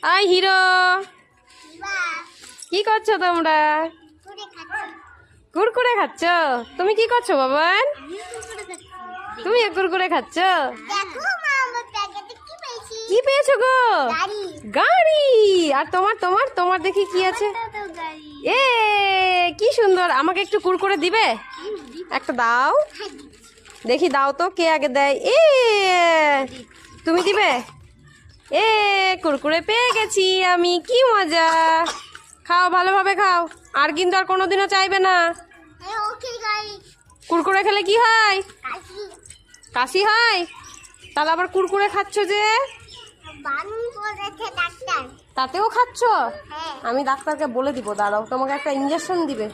I hero, কি করছো তোমরা? কুরকুরে খাচ্ছ? তুমি কি করছো বাবান? তুমি কুরকুরে খাচ্ছ? কি পেয়েছো গো? গাড়ি। আর তোমার তোমার তোমার দেখি কি আছে? এ কি সুন্দর। আমাকে একটু কুরকুরে দিবে? একটা দাও দেখি, দাও তো, কে আগে দেয়? তুমি দিবে? কুরকুরে পেয়ে গেছি আমি, কি মজা। খাও, ভালোভাবে খাও, আর কিন্তু আর কোনোদিনও চাইবে না। কুরকুরে খেলে কি হয়? কাশি হয়। তাহলে আবার কুরকুরে খাচ্ছ যে? তাতেও খাচ্ছ? আমি ডাক্তারকে বলে দিব, দাঁড়াও, তোমাকে একটা ইঞ্জেকশন দিবে।